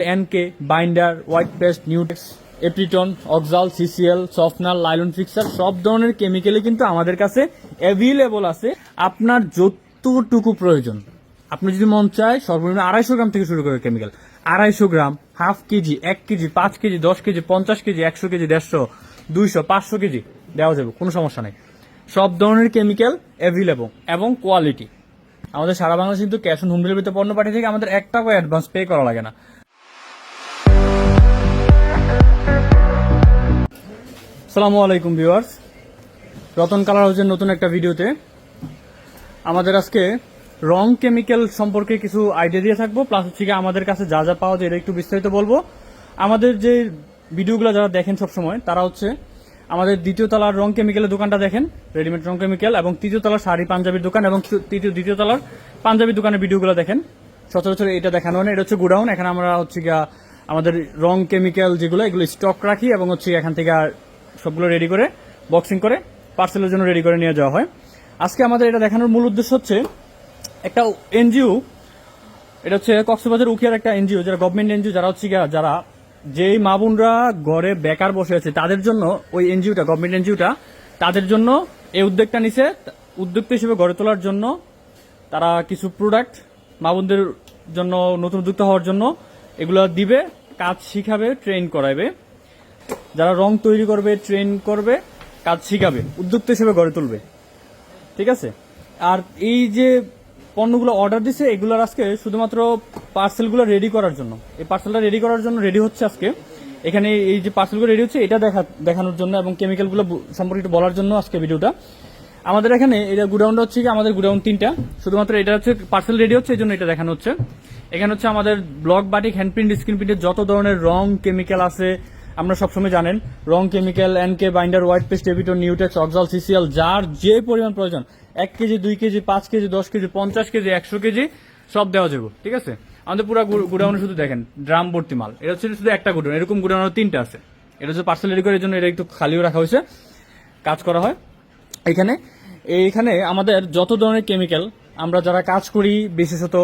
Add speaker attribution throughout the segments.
Speaker 1: NK, binder, white paste, নিউটেক্স, এপ্রিটন, অক্সাল, CCl, softener, nylon fixer সব ধরনের কেমিক্যালই কিন্তু আমাদের কাছে অ্যাভেলেবল আছে। আপনার যতটুকু প্রয়োজন, আপনি যদি মন চায় সর্বনিম্ন 250 গ্রাম থেকে শুরু করে chemical, 250 gram, half KG, 1 KG, 5 KG, 10 KG, 50 KG, 100 KG, 150, 200, 500 KG দেওয়া যাবে, কোনো সমস্যা নেই। সব ধরনের কেমিক্যাল অ্যাভেলেবল এবং কোয়ালিটি। আমাদের সারা বাংলাদেশে কিন্তু ক্যাশ অন হোম ডেলিভারিতে পণ্য পাঠিয়ে থেকে আমাদের 1 টাকা অ্যাডভান্স পে করা লাগে না। আসসালামু আলাইকুম ভিউয়ার্স, রতন কালার হাউসের নতুন একটা ভিডিওতে আমাদের আজকে রং কেমিক্যাল সম্পর্কে কিছু আইডিয়া দিয়ে থাকবো, প্লাস হচ্ছে আমাদের কাছে যা যা পাওয়া যায় এটা একটু বিস্তারিত বলবো। আমাদের যে ভিডিওগুলো যারা দেখেন সবসময় তারা হচ্ছে আমাদের দ্বিতীয় তলার রং কেমিক্যালের দোকানটা দেখেন, রেডিমেড রং কেমিক্যাল, এবং তৃতীয় তলার শাড়ি পাঞ্জাবির দোকান এবং দ্বিতীয় তলার পাঞ্জাবি দোকানের ভিডিওগুলো দেখেন। সচরাচর এটা দেখানো হয় না, এটা হচ্ছে গোডাউন। এখানে আমরা হচ্ছে গিয়া আমাদের রং কেমিক্যাল যেগুলো এগুলো স্টক রাখি এবং হচ্ছে এখান থেকে সবগুলো রেডি করে বক্সিং করে পার্সেলের জন্য রেডি করে নিয়ে যাওয়া হয়। আজকে আমাদের এটা দেখানোর মূল উদ্দেশ্য হচ্ছে একটা এনজিও, এটা হচ্ছে কক্সবাজার উখিয়ার একটা এনজিও, যারা গভর্নমেন্ট এনজিও, যারা হচ্ছে যারা যেই মা বোনরা ঘরে বেকার বসে আছে তাদের জন্য ওই এনজিওটা, গভর্নমেন্ট এনজিওটা তাদের জন্য এই উদ্যোগটা নিছে। উদ্যোক্তা হিসেবে গড়ে তোলার জন্য তারা কিছু প্রোডাক্ট মা বোনদের জন্য নতুন উদ্যোক্তা হওয়ার জন্য এগুলো দিবে, কাজ শিখাবে, ট্রেন করাবে, যারা রং তৈরি করবে, ট্রেন করবে, কাজ শিখাবে, উদ্যোক্তা হিসেবে গড়ে তুলবে। ঠিক আছে। আর এই যে পণ্যগুলো অর্ডার দিছে এগুলোর আজকে শুধুমাত্র পার্সেলগুলো রেডি করার জন্য, এই পার্সেলটা রেডি করার জন্য রেডি হচ্ছে আজকে এখানে। এই যে পার্সেলগুলো রেডি হচ্ছে এটা দেখানোর জন্য এবং কেমিক্যালগুলো সম্পর্কে একটু বলার জন্য আজকে ভিডিওটা। আমাদের এখানে এটা গুডাউনটা হচ্ছে কি, আমাদের গুডাউন 3টা, শুধুমাত্র এটা হচ্ছে পার্সেল রেডি হচ্ছে এই জন্য এটা দেখানো হচ্ছে। এখানে হচ্ছে আমাদের block, batik, hand print, screen প্রিন্টের যত ধরনের রং কেমিক্যাল আছে আমরা সবসময় জানেন, রং কেমিক্যাল, এনকে, বাইন্ডার, হোয়াইট পেস্ট, এপিটন, নিউটেক্স, অক্সাল, সিসিএল, যার যে পরিমাণ প্রয়োজন 1 KG, 2 KG, 5 KG, 10 KG, 50 KG, 100 KG সব দেওয়া যাবে। ঠিক আছে। আমাদের পুরো গুডাউনে শুধু দেখেন ড্রাম ভর্তি মাল। এটা হচ্ছে শুধু একটা গুডাউন, এরকম গুডাউন 3টা আছে। এটা হচ্ছে পার্সেল রেডি করার জন্য, এটা একটু খালিও রাখা হয়েছে, কাজ করা হয় এইখানে আমাদের যত ধরনের কেমিক্যাল আমরা যারা কাজ করি, বিশেষত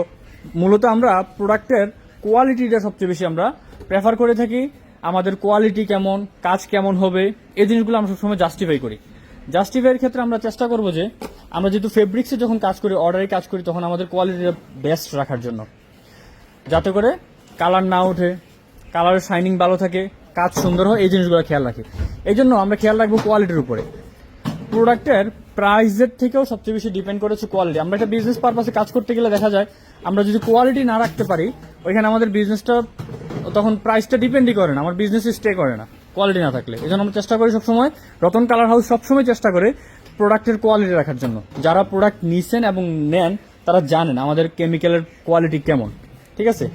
Speaker 1: মূলত আমরা প্রোডাক্টের কোয়ালিটিটা সবচেয়ে বেশি আমরা প্রেফার করে থাকি। আমাদের কোয়ালিটি কেমন, কাজ কেমন হবে, এই জিনিসগুলো আমরা সবসময় জাস্টিফাই করি। জাস্টিফাইয়ের ক্ষেত্রে আমরা চেষ্টা করবো যে আমরা যেহেতু ফেব্রিক্সে যখন কাজ করি, অর্ডারে কাজ করি, তখন আমাদের কোয়ালিটিটা বেস্ট রাখার জন্য, যাতে করে কালার না ওঠে, কালারের শাইনিং ভালো থাকে, কাজ সুন্দর হয়, এই জিনিসগুলো খেয়াল রাখি। এই জন্য আমরা খেয়াল রাখবো কোয়ালিটির উপরে। প্রোডাক্টের প্রাইসের থেকেও সবচেয়ে বেশি ডিপেন্ড করেছে কোয়ালিটি। আমরা একটা বিজনেস পারপাসে কাজ করতে গেলে দেখা যায় আমরা যদি কোয়ালিটি না রাখতে পারি, ওইখানে আমাদের বিজনেসটা তখন প্রাইসটা ডিপেন্ডই করে না, আমার বিজনেস স্টে করে না কোয়ালিটি না থাকলে। এই জন্য আমরা চেষ্টা করি সবসময়, রতন কালার হাউস সবসময় চেষ্টা করে প্রোডাক্টের কোয়ালিটি রাখার জন্য। যারা প্রোডাক্ট নিছেন এবং নেন তারা জানেন আমাদের কেমিক্যালের কোয়ালিটি কেমন। ঠিক আছে।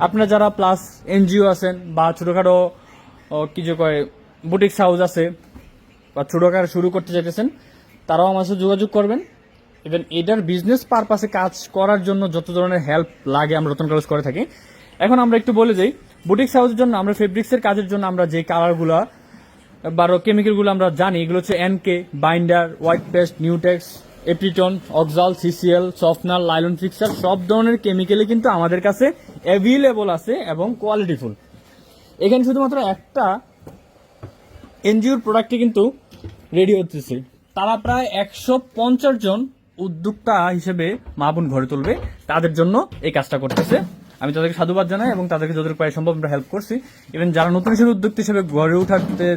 Speaker 1: আপনারা যারা প্লাস এনজিও আছেন বা ছোটোখাটো কি যে কয় বুটিক্স হাউস আছে বা ছোটোখাটো শুরু করতে চাইতেছেন, তারাও আমার সাথে যোগাযোগ করবেন। ইভেন এটার বিজনেস পারপাসে কাজ করার জন্য যত ধরনের হেল্প লাগে আমরা রতন কালার করে থাকি। এখন আমরা একটু বলে যাই, বুটিক্স হাউসের জন্য আমরা ফেব্রিক্সের কাজের জন্য আমরা যে কালারগুলো বা কেমিক্যালগুলো আমরা জানি, এগুলো হচ্ছে NK, binder, white paste, নিউটেক্স, এপ্রিটন, অক্সাল, CCl, softener, nylon fixer সব ধরনের কেমিক্যালই কিন্তু আমাদের কাছে অ্যাভেলেবল আছে এবং কোয়ালিটিফুল। এখানে শুধুমাত্র একটা এনজিওর প্রোডাক্টটি কিন্তু রেডি হতেছে, তারা প্রায় 150 জন উদ্যোক্তা হিসেবে মা বোন ঘরে তুলবে, তাদের জন্য এই কাজটা করতেছে। আমি তাদেরকে সাধুবাদ জানাই এবং তাদেরকে যতটুকু পাই সম্ভব আমরা হেল্প করছি। ইভেন যারা নতুন হিসেবে উদ্যোক্তা হিসেবে গড়ে উঠাতে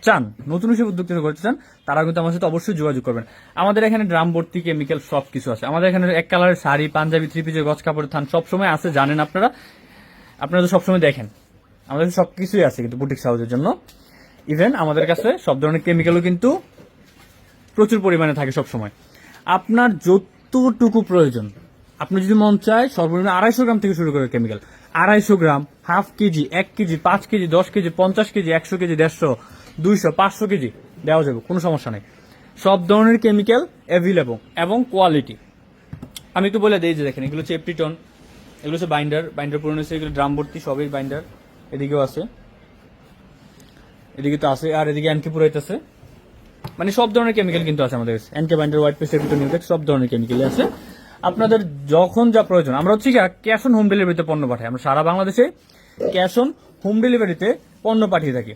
Speaker 1: চান, নতুন হিসেবে উদ্যোক্তা হিসেবে করতে চান, তারা কিন্তু আমার সাথে অবশ্যই যোগাযোগ করবেন। আমাদের এখানে ড্রাম ভর্তি কেমিক্যাল সব কিছু আছে। আমাদের এখানে এক কালারের শাড়ি, পাঞ্জাবি, 3 পিসের গজ কাপড়ের থান সবসময় আছে, জানেন আপনারা তো সবসময় দেখেন। আমাদের সব কিছুই আছে কিন্তু বুটিক্স হাউসের জন্য। ইভেন আমাদের কাছে সব ধরনের কেমিক্যালও কিন্তু প্রচুর পরিমাণে থাকে সবসময়। আপনার যতটুকু প্রয়োজন, আপনি যদি মন চায় সর্বনিম্ন 250 গ্রাম থেকে শুরু করে chemical, 250 gram, half KG, 1 KG, 5 KG, 10 KG, 50 KG, 100 KG, 150, 200, 500 KG দেওয়া যাবে, কোনো সমস্যা নেই। সব ধরনের কেমিক্যাল অ্যাভেলেবল এবং কোয়ালিটি। আমি একটু বলে দিই যে দেখেন, এগুলো হচ্ছে এপ্রিটন, এগুলো হচ্ছে বাইন্ডার পুরনো হচ্ছে, এগুলো ড্রাম ভর্তি সবই বাইন্ডার। এদিকেও আছে, এদিকে তো আছে, আর এদিকে এনকে পুরাইতেছে, মানে সব ধরনের কেমিক্যাল কিন্তু আছে আমাদের কাছে। এনকে, বাইন্ডার, হোয়াইট পেস্ট, এপিটন, নিউটেক্স সব ধরনের কেমিক্যাল আছে। আপনাদের যখন যা প্রয়োজন, আমরা হচ্ছে ক্যাশ অন হোম ডেলিভারিতে পণ্য পাঠাই। আমরা সারা বাংলাদেশে ক্যাশ অন হোম ডেলিভারিতে পণ্য পাঠিয়ে থাকি।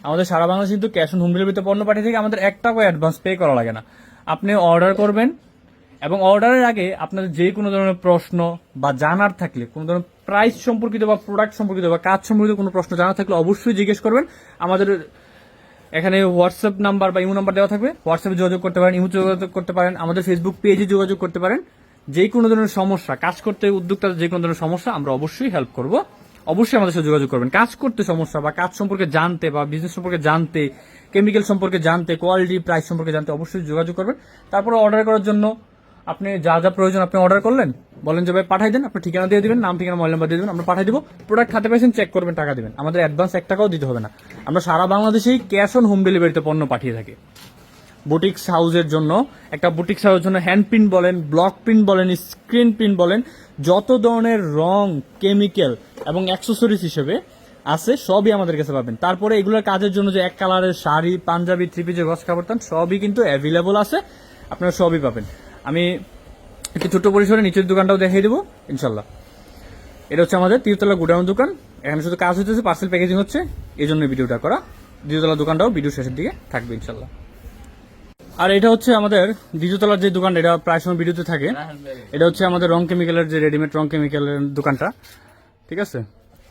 Speaker 1: আমাদের সারা বাংলাদেশে কিন্তু ক্যাশ অন হোম ডেলিভারিতে পণ্য পাঠিয়ে থাকি, আমাদের 1 টাকা অ্যাডভান্স পে করা লাগে না। আপনি অর্ডার করবেন এবং অর্ডারের আগে আপনাদের যে কোনো ধরনের প্রশ্ন বা জানার থাকলে, কোনো ধরনের প্রাইস সম্পর্কিত বা প্রোডাক্ট সম্পর্কিত বা কাজ সম্পর্কিত কোনো প্রশ্ন জানার থাকলে অবশ্যই জিজ্ঞেস করবেন। আমাদের এখানে হোয়াটসঅ্যাপ নাম্বার বা ইমো নাম্বার দেওয়া থাকবে, হোয়াটসঅ্যাপে যোগাযোগ করতে পারেন, ইমো যোগাযোগ করতে পারেন, আমাদের ফেসবুক পেজে যোগাযোগ করতে পারেন। যে কোনো ধরনের সমস্যা, কাজ করতে উদ্যোক্তা যে কোনো ধরনের সমস্যা আমরা অবশ্যই হেল্প করব। অবশ্যই আমাদের সাথে যোগাযোগ করবেন। কাজ করতে সমস্যা বা কাজ সম্পর্কে জানতে বা বিজনেস সম্পর্কে জানতে, কেমিক্যাল সম্পর্কে জানতে, কোয়ালিটি প্রাইস সম্পর্কে জানতে অবশ্যই যোগাযোগ করবেন। তারপরে অর্ডার করার জন্য আপনি যা যা প্রয়োজন আপনি অর্ডার করলেন, বলেন যে ভাই পাঠাই দেন, আপনার ঠিকানা দিয়ে দিবেন, নাম ঠিকানা মোবাইল নাম্বার দিয়ে দিবেন, আমরা পাঠিয়ে দিব। প্রোডাক্ট হাতে পাইছেন, চেক করবেন, টাকা দিবেন। আমাদের অ্যাডভান্স 1 টাকাও দিতে হবে না। আমরা সারা বাংলাদেশেই ক্যাশ অন হোম ডেলিভারিতে পণ্য পাঠিয়ে থাকি। বুটিক্স হাউসের জন্য, একটা বুটিক্স হাউসের জন্য হ্যান্ড প্রিন্ট বলেন, ব্লক প্রিন্ট বলেন, স্ক্রিন প্রিন্ট বলেন, যত ধরনের রং, কেমিক্যাল এবং অ্যাক্সেসরিজ হিসেবে আছে সবই আমাদের কাছে পাবেন। তারপরে এগুলোর কাজের জন্য যে 1 কালারের শাড়ি, পাঞ্জাবি, থ্রি পিসের গস কাপড় সবই কিন্তু অ্যাভেলেবল আছে, আপনারা সবই পাবেন। আমি একটু ছোট্ট পরিসরে নিচের দোকানটাও দেখিয়ে দেবো ইনশাল্লাহ। এটা হচ্ছে আমাদের 3তলা গোডাউন দোকান। এখানে শুধু কাজ হচ্ছে, পার্সেল প্যাকেজিং হচ্ছে, এই জন্য ভিডিওটা করা। 2তলা দোকানটাও ভিডিও শেষের দিকে থাকবে ইনশাল্লাহ। আর এটা হচ্ছে আমাদের 2তলার যে দোকান, এটা প্রায় সময় ভিডিওতে থাকে। এটা হচ্ছে আমাদের রং কেমিক্যালের যে রেডিমেড রং কেমিক্যালের দোকানটা, ঠিক আছে।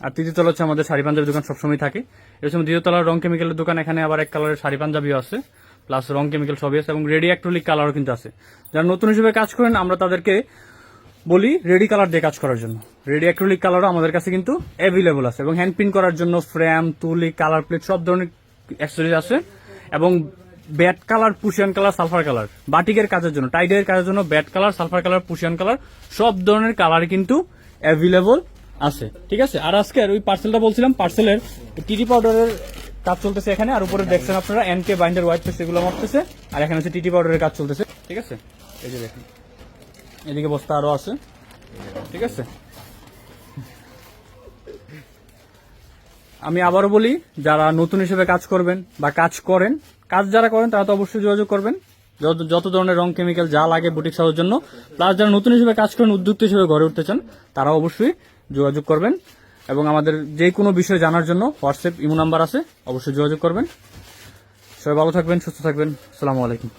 Speaker 1: আর 3তলা হচ্ছে আমাদের শাড়ি পাঞ্জাবি দোকান, সবসময় থাকে। এটা হচ্ছে 2তলার রং কেমিক্যালের দোকান। এখানে আবার 1 কালারের শাড়ি পাঞ্জাবিও আছে, প্লাস রং কেমিক্যাল সবই আছে এবং রেডি অ্যাক্রিলিক কালারও কিন্তু আছে। যারা নতুন হিসেবে কাজ করেন আমরা তাদেরকে বলি রেডি কালার দিয়ে কাজ করার জন্য। রেডি অ্যাক্রিলিক কালারও আমাদের কাছে কিন্তু অ্যাভেলেবল আছে এবং হ্যান্ড প্রিন্ট করার জন্য ফ্রেম, তুলি, কালার প্লেট সব ধরনের অ্যাক্সেসরিজ আছে। এবং ব্যাট কালার, পুশিয়ান কালার, সালফার কালার, বাটিকের কাজের জন্য, টাইডের কাজের জন্য ব্যাট কালার, সালফার কালার, পুশিয়ান কালার সব ধরনের কালার কিন্তু অ্যাভেলেবল আছে, ঠিক আছে। আর আজকের ওই পার্সেলটা বলছিলাম, পার্সেলের টিটি পাউডারের কাজ চলতেছে এখানে। আর উপরে দেখছেন আপনারা এনকে বাইন্ডার হোয়াইট পেস্ট এগুলো মাপতেছে। আর এখানে হচ্ছে টিটি পাউডারের কাজ চলতেছে, ঠিক আছে। এই যে দেখেন, এদিকে বস্তা আরো আছে, ঠিক আছে। আমি আবারও বলি, যারা নতুন হিসেবে কাজ করবেন বা কাজ করেন, কাজ যারা করেন তারা তো অবশ্যই যোগাযোগ করবেন। যত ধরনের রং কেমিক্যাল যা লাগে বুটিক্স হাউসের জন্য, প্লাস যারা নতুন হিসেবে কাজ করেন, উদ্যোক্তা হিসেবে ঘরে উঠতে চান, তারা অবশ্যই যোগাযোগ করবেন। এবং আমাদের যে কোনো বিষয় জানার জন্য হোয়াটসঅ্যাপ, ইমো নাম্বার আছে, অবশ্যই যোগাযোগ করবেন। সবাই ভালো থাকবেন, সুস্থ থাকবেন। আসসালামু আলাইকুম।